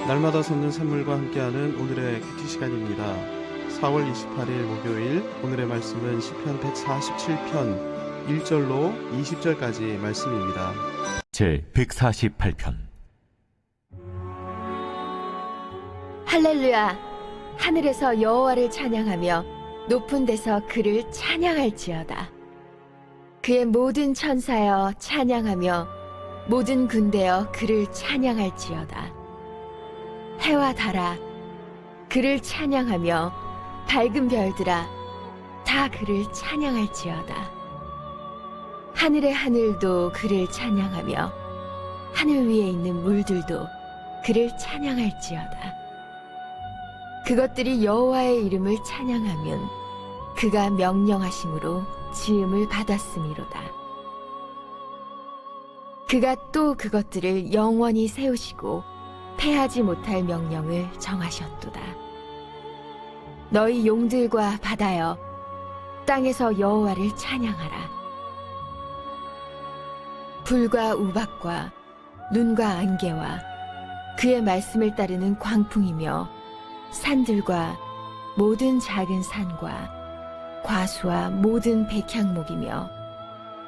날마다 솟는 샘물과 함께하는 오늘의 큐티 시간입니다. 4월 28일 목요일 오늘의 말씀은 시편 147편 1절로 20절까지 말씀입니다. 제 148편. 할렐루야! 하늘에서 여호와를 찬양하며 높은 데서 그를 찬양할지어다. 그의 모든 천사여 찬양하며 모든 군대여 그를 찬양할지어다. 해와 달아 그를 찬양하며 밝은 별들아 다 그를 찬양할지어다. 하늘의 하늘도 그를 찬양하며 하늘 위에 있는 물들도 그를 찬양할지어다. 그것들이 여호와의 이름을 찬양하면 그가 명령하심으로 지음을 받았음이로다. 그가 또 그것들을 영원히 세우시고 패하지 못할 명령을 정하셨도다. 너희 용들과 바다여 땅에서 여호와를 찬양하라. 불과 우박과 눈과 안개와 그의 말씀을 따르는 광풍이며 산들과 모든 작은 산과 과수와 모든 백향목이며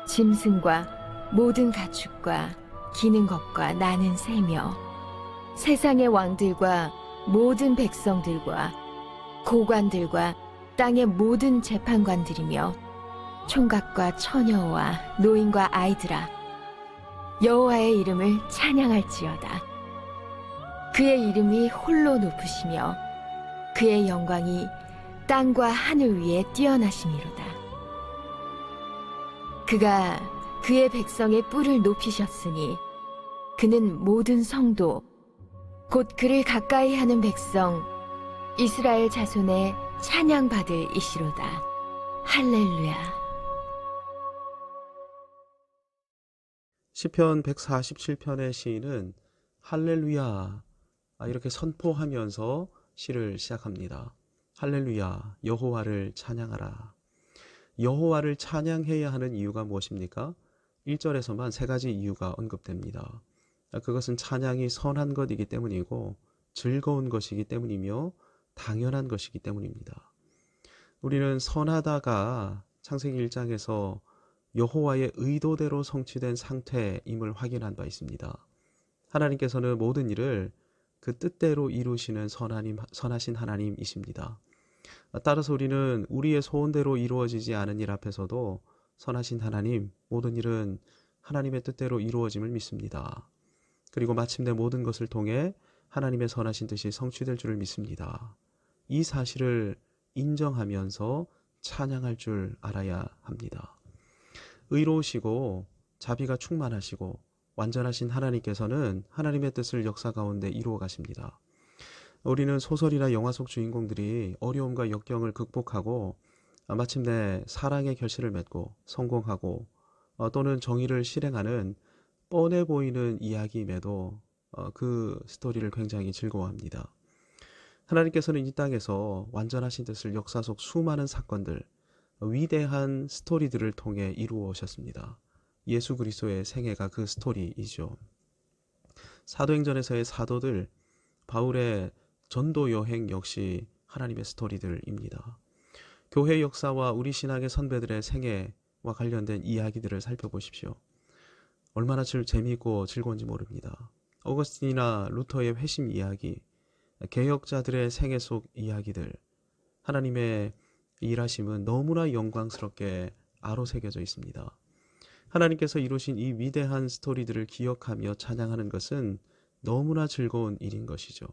짐승과 모든 가축과 기는 것과 나는 새며 세상의 왕들과 모든 백성들과 고관들과 땅의 모든 재판관들이며 총각과 처녀와 노인과 아이들아 여호와의 이름을 찬양할지어다. 그의 이름이 홀로 높으시며 그의 영광이 땅과 하늘 위에 뛰어나심이로다. 그가 그의 백성의 뿔을 높이셨으니 그는 모든 성도 곧 그를 가까이 하는 백성 이스라엘 자손의 찬양받을 이시로다. 할렐루야. 시편 147편의 시인은 할렐루야 이렇게 선포하면서 시를 시작합니다. 할렐루야, 여호와를 찬양하라. 여호와를 찬양해야 하는 이유가 무엇입니까? 1절에서만 세 가지 이유가 언급됩니다. 그것은 찬양이 선한 것이기 때문이고 즐거운 것이기 때문이며 당연한 것이기 때문입니다. 우리는 선하다가 창세기 1장에서 여호와의 의도대로 성취된 상태임을 확인한 바 있습니다. 하나님께서는 모든 일을 그 뜻대로 이루시는 선하신 하나님이십니다. 따라서 우리는 우리의 소원대로 이루어지지 않은 일 앞에서도 선하신 하나님, 모든 일은 하나님의 뜻대로 이루어짐을 믿습니다. 그리고 마침내 모든 것을 통해 하나님의 선하신 뜻이 성취될 줄을 믿습니다. 이 사실을 인정하면서 찬양할 줄 알아야 합니다. 의로우시고 자비가 충만하시고 완전하신 하나님께서는 하나님의 뜻을 역사 가운데 이루어 가십니다. 우리는 소설이나 영화 속 주인공들이 어려움과 역경을 극복하고 마침내 사랑의 결실을 맺고 성공하고 또는 정의를 실행하는 뻔해 보이는 이야기임에도 그 스토리를 굉장히 즐거워합니다. 하나님께서는 이 땅에서 완전하신 뜻을 역사 속 수많은 사건들, 위대한 스토리들을 통해 이루어 오셨습니다. 예수 그리스도의 생애가 그 스토리이죠. 사도행전에서의 사도들, 바울의 전도 여행 역시 하나님의 스토리들입니다. 교회 역사와 우리 신앙의 선배들의 생애와 관련된 이야기들을 살펴보십시오. 얼마나 재미있고 즐거운지 모릅니다. 어거스틴이나 루터의 회심 이야기, 개혁자들의 생애 속 이야기들, 하나님의 일하심은 너무나 영광스럽게 아로새겨져 있습니다. 하나님께서 이루신 이 위대한 스토리들을 기억하며 찬양하는 것은 너무나 즐거운 일인 것이죠.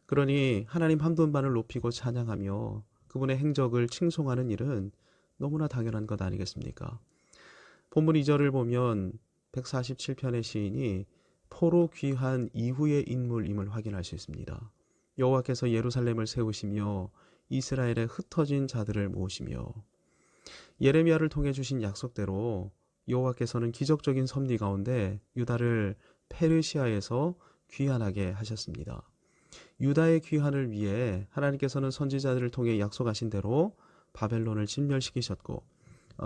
그러니 하나님 한 분만을 높이고 찬양하며 그분의 행적을 칭송하는 일은 너무나 당연한 것 아니겠습니까? 본문 2절을 보면 147편의 시인이 포로 귀한 이후의 인물임을 확인할 수 있습니다. 여호와께서 예루살렘을 세우시며 이스라엘의 흩어진 자들을 모으시며 예레미야를 통해 주신 약속대로 여호와께서는 기적적인 섭리 가운데 유다를 페르시아에서 귀환하게 하셨습니다. 유다의 귀환을 위해 하나님께서는 선지자들을 통해 약속하신 대로 바벨론을 진멸시키셨고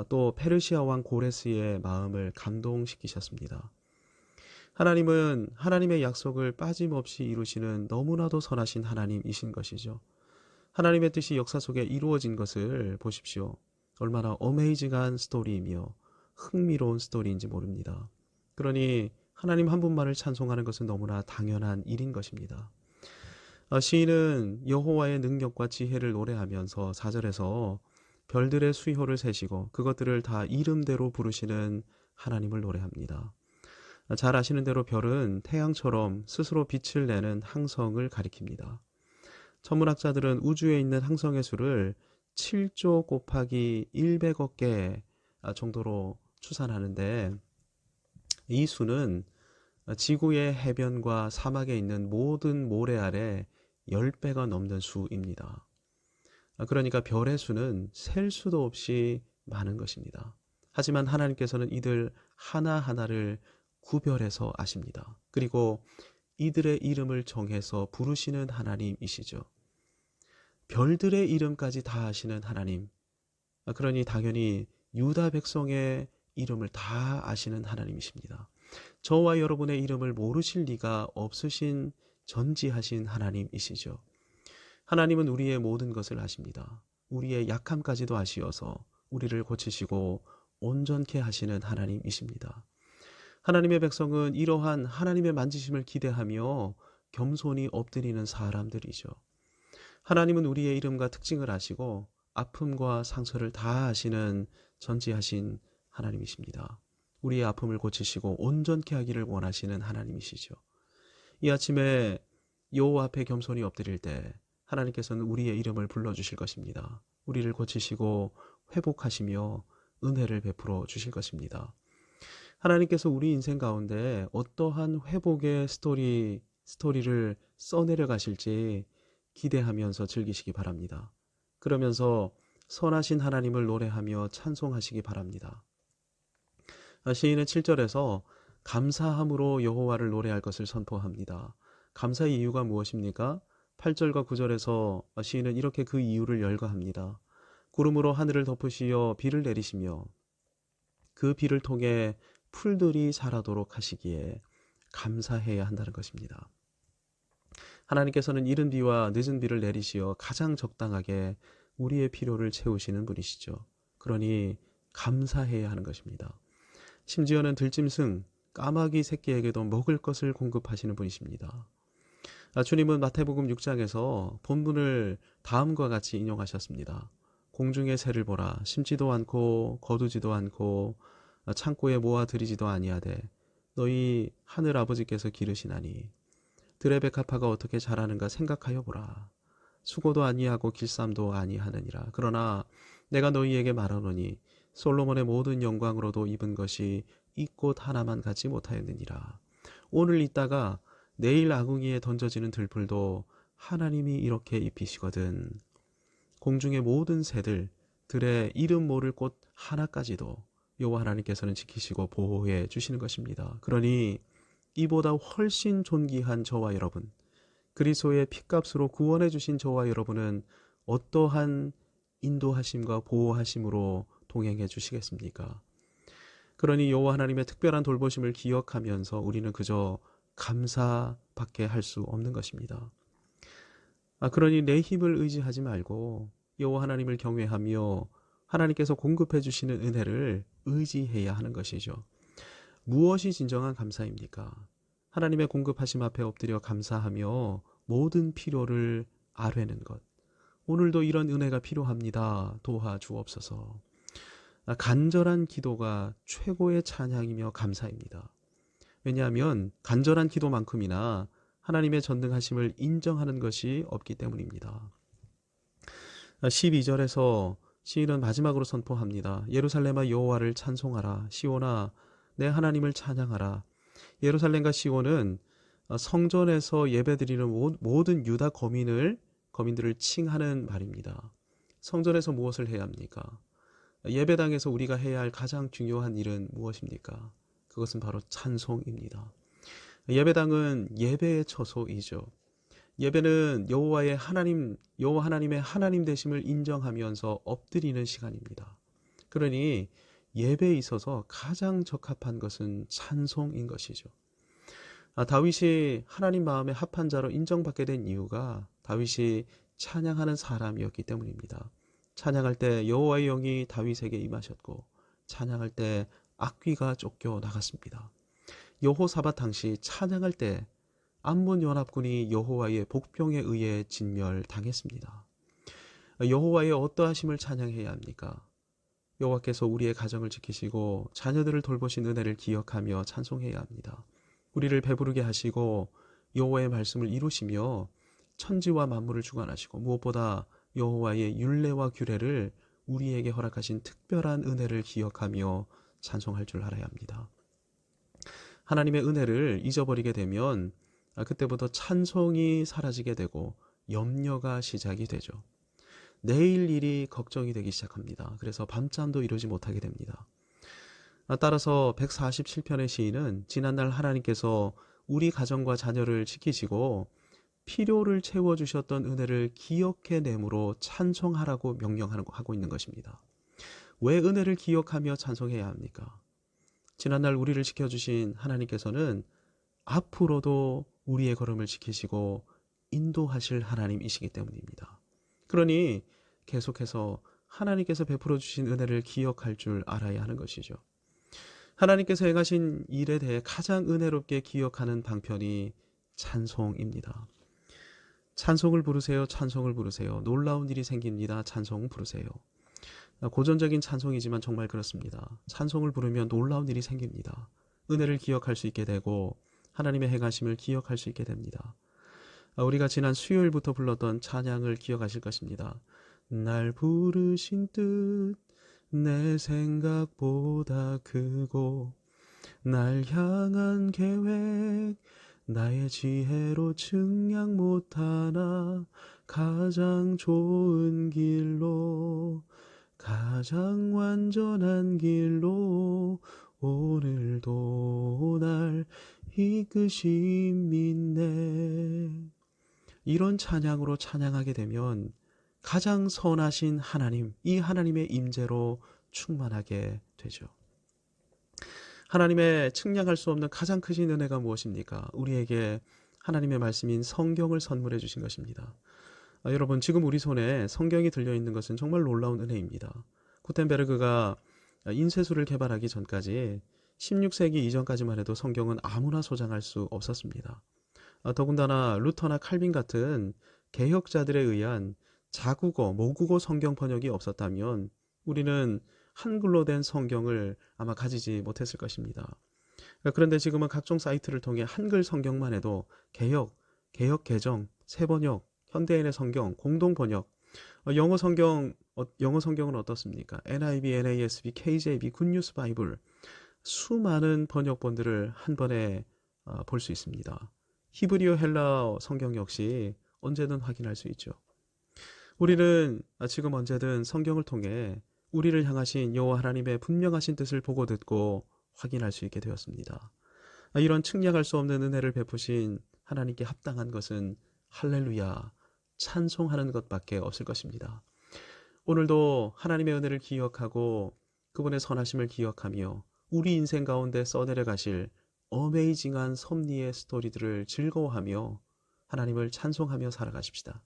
또 페르시아 왕 고레스의 마음을 감동시키셨습니다. 하나님은 하나님의 약속을 빠짐없이 이루시는 너무나도 선하신 하나님이신 것이죠. 하나님의 뜻이 역사 속에 이루어진 것을 보십시오. 얼마나 어메이징한 스토리이며 흥미로운 스토리인지 모릅니다. 그러니 하나님 한 분만을 찬송하는 것은 너무나 당연한 일인 것입니다. 시인은 여호와의 능력과 지혜를 노래하면서 4절에서 별들의 수효를 세시고 그것들을 다 이름대로 부르시는 하나님을 노래합니다. 잘 아시는 대로 별은 태양처럼 스스로 빛을 내는 항성을 가리킵니다. 천문학자들은 우주에 있는 항성의 수를 7조 곱하기 100억 개 정도로 추산하는데, 이 수는 지구의 해변과 사막에 있는 모든 모래 아래 10배가 넘는 수입니다. 그러니까 별의 수는 셀 수도 없이 많은 것입니다. 하지만 하나님께서는 이들 하나하나를 구별해서 아십니다. 그리고 이들의 이름을 정해서 부르시는 하나님이시죠. 별들의 이름까지 다 아시는 하나님. 그러니 당연히 유다 백성의 이름을 다 아시는 하나님이십니다. 저와 여러분의 이름을 모르실 리가 없으신 전지하신 하나님이시죠. 하나님은 우리의 모든 것을 아십니다. 우리의 약함까지도 아시어서 우리를 고치시고 온전케 하시는 하나님이십니다. 하나님의 백성은 이러한 하나님의 만지심을 기대하며 겸손히 엎드리는 사람들이죠. 하나님은 우리의 이름과 특징을 아시고 아픔과 상처를 다 아시는 전지하신 하나님이십니다. 우리의 아픔을 고치시고 온전케 하기를 원하시는 하나님이시죠. 이 아침에 여호와 앞에 겸손히 엎드릴 때 하나님께서는 우리의 이름을 불러주실 것입니다. 우리를 고치시고 회복하시며 은혜를 베풀어 주실 것입니다. 하나님께서 우리 인생 가운데 어떠한 회복의 스토리를 써내려 가실지 기대하면서 즐기시기 바랍니다. 그러면서 선하신 하나님을 노래하며 찬송하시기 바랍니다. 시인은 7절에서 감사함으로 여호와를 노래할 것을 선포합니다. 감사의 이유가 무엇입니까? 8절과 9절에서 시인은 이렇게 그 이유를 열거합니다. 구름으로 하늘을 덮으시어 비를 내리시며 그 비를 통해 풀들이 자라도록 하시기에 감사해야 한다는 것입니다. 하나님께서는 이른 비와 늦은 비를 내리시어 가장 적당하게 우리의 필요를 채우시는 분이시죠. 그러니 감사해야 하는 것입니다. 심지어는 들짐승, 까마귀 새끼에게도 먹을 것을 공급하시는 분이십니다. 주님은 마태복음 6장에서 본문을 다음과 같이 인용하셨습니다. 공중의 새를 보라, 심지도 않고 거두지도 않고 창고에 모아 들이지도 아니하되 너희 하늘 아버지께서 기르시나니 들의 백합화가 어떻게 자라는가 생각하여 보라. 수고도 아니하고 길쌈도 아니하느니라. 그러나 내가 너희에게 말하노니 솔로몬의 모든 영광으로도 입은 것이 이 꽃 하나만 갖지 못하였느니라. 오늘 있다가 내일 아궁이에 던져지는 들풀도 하나님이 이렇게 입히시거든. 공중의 모든 새들, 들의 이름 모를 꽃 하나까지도 여호와 하나님께서는 지키시고 보호해 주시는 것입니다. 그러니 이보다 훨씬 존귀한 저와 여러분, 그리스도의 핏값으로 구원해 주신 저와 여러분은 어떠한 인도하심과 보호하심으로 동행해 주시겠습니까? 그러니 여호와 하나님의 특별한 돌보심을 기억하면서 우리는 그저 감사밖에 할 수 없는 것입니다. 그러니 내 힘을 의지하지 말고 여호와 하나님을 경외하며 하나님께서 공급해 주시는 은혜를 의지해야 하는 것이죠. 무엇이 진정한 감사입니까? 하나님의 공급하심 앞에 엎드려 감사하며 모든 필요를 아뢰는 것. 오늘도 이런 은혜가 필요합니다. 도와주옵소서. 간절한 기도가 최고의 찬양이며 감사입니다. 왜냐하면 간절한 기도만큼이나 하나님의 전능하심을 인정하는 것이 없기 때문입니다. 12절에서 시인은 마지막으로 선포합니다. 예루살렘아 여호와를 찬송하라. 시온아 내 하나님을 찬양하라. 예루살렘과 시온은 성전에서 예배드리는 모든 유다 거민들을 칭하는 말입니다. 성전에서 무엇을 해야 합니까? 예배당에서 우리가 해야 할 가장 중요한 일은 무엇입니까? 그것은 바로 찬송입니다. 예배당은 예배의 처소이죠. 예배는 여호와 하나님의 하나님 되심을 인정하면서 엎드리는 시간입니다. 그러니 예배에 있어서 가장 적합한 것은 찬송인 것이죠. 다윗이 하나님 마음에 합한 자로 인정받게 된 이유가 다윗이 찬양하는 사람이었기 때문입니다. 찬양할 때 여호와의 영이 다윗에게 임하셨고 찬양할 때 악귀가 쫓겨 나갔습니다. 여호사밧 당시 찬양할 때 암몬 연합군이 여호와의 복병에 의해 진멸당했습니다. 여호와의 어떠하심을 찬양해야 합니까? 여호와께서 우리의 가정을 지키시고 자녀들을 돌보신 은혜를 기억하며 찬송해야 합니다. 우리를 배부르게 하시고 여호와의 말씀을 이루시며 천지와 만물을 주관하시고 무엇보다 여호와의 율례와 규례를 우리에게 허락하신 특별한 은혜를 기억하며 찬송할 줄 알아야 합니다. 하나님의 은혜를 잊어버리게 되면 그때부터 찬송이 사라지게 되고 염려가 시작이 되죠. 내일 일이 걱정이 되기 시작합니다. 그래서 밤잠도 이루지 못하게 됩니다. 따라서 147편의 시인은 지난날 하나님께서 우리 가정과 자녀를 지키시고 필요를 채워주셨던 은혜를 기억해내므로 찬송하라고 명령하고 있는 것입니다. 왜 은혜를 기억하며 찬송해야 합니까? 지난날 우리를 지켜주신 하나님께서는 앞으로도 우리의 걸음을 지키시고 인도하실 하나님이시기 때문입니다. 그러니 계속해서 하나님께서 베풀어 주신 은혜를 기억할 줄 알아야 하는 것이죠. 하나님께서 행하신 일에 대해 가장 은혜롭게 기억하는 방편이 찬송입니다. 찬송을 부르세요. 찬송을 부르세요. 놀라운 일이 생깁니다. 찬송 부르세요. 고전적인 찬송이지만 정말 그렇습니다. 찬송을 부르면 놀라운 일이 생깁니다. 은혜를 기억할 수 있게 되고 하나님의 행하심을 기억할 수 있게 됩니다. 우리가 지난 수요일부터 불렀던 찬양을 기억하실 것입니다. 날 부르신 뜻 내 생각보다 크고 날 향한 계획 나의 지혜로 측량 못하나 가장 좋은 길로 가장 완전한 길로 오늘도 날 이끄심 있네. 이런 찬양으로 찬양하게 되면 가장 선하신 하나님, 이 하나님의 임재로 충만하게 되죠. 하나님의 측량할 수 없는 가장 크신 은혜가 무엇입니까? 우리에게 하나님의 말씀인 성경을 선물해 주신 것입니다. 여러분, 지금 우리 손에 성경이 들려있는 것은 정말 놀라운 은혜입니다. 구텐베르그가 인쇄술을 개발하기 전까지 16세기 이전까지만 해도 성경은 아무나 소장할 수 없었습니다. 더군다나 루터나 칼빈 같은 개혁자들에 의한 자국어, 모국어 성경 번역이 없었다면 우리는 한글로 된 성경을 아마 가지지 못했을 것입니다. 그런데 지금은 각종 사이트를 통해 한글 성경만 해도 개혁 개정, 새번역, 현대인의 성경, 공동 번역, 영어 성경은 어떻습니까? NIV, NASB, KJV, 굿뉴스 바이블 수많은 번역본들을 한 번에 볼 수 있습니다. 히브리어 헬라어 성경 역시 언제든 확인할 수 있죠. 우리는 지금 언제든 성경을 통해 우리를 향하신 여호와 하나님의 분명하신 뜻을 보고 듣고 확인할 수 있게 되었습니다. 이런 측량할 수 없는 은혜를 베푸신 하나님께 합당한 것은 할렐루야, 찬송하는 것밖에 없을 것입니다. 오늘도 하나님의 은혜를 기억하고 그분의 선하심을 기억하며 우리 인생 가운데 써내려 가실 어메이징한 섭리의 스토리들을 즐거워하며 하나님을 찬송하며 살아가십시다.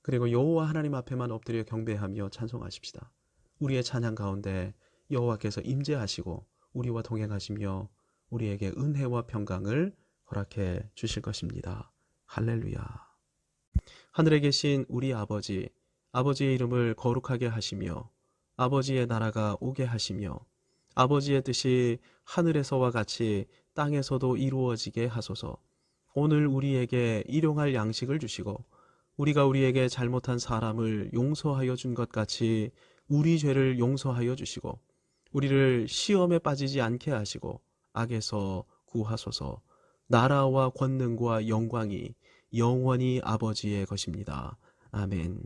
그리고 여호와 하나님 앞에만 엎드려 경배하며 찬송하십시다. 우리의 찬양 가운데 여호와께서 임재하시고 우리와 동행하시며 우리에게 은혜와 평강을 허락해 주실 것입니다. 할렐루야. 하늘에 계신 우리 아버지, 아버지의 이름을 거룩하게 하시며 아버지의 나라가 오게 하시며 아버지의 뜻이 하늘에서와 같이 땅에서도 이루어지게 하소서. 오늘 우리에게 일용할 양식을 주시고 우리가 우리에게 잘못한 사람을 용서하여 준 것 같이 우리 죄를 용서하여 주시고 우리를 시험에 빠지지 않게 하시고 악에서 구하소서. 나라와 권능과 영광이 영원히 아버지의 것입니다. 아멘.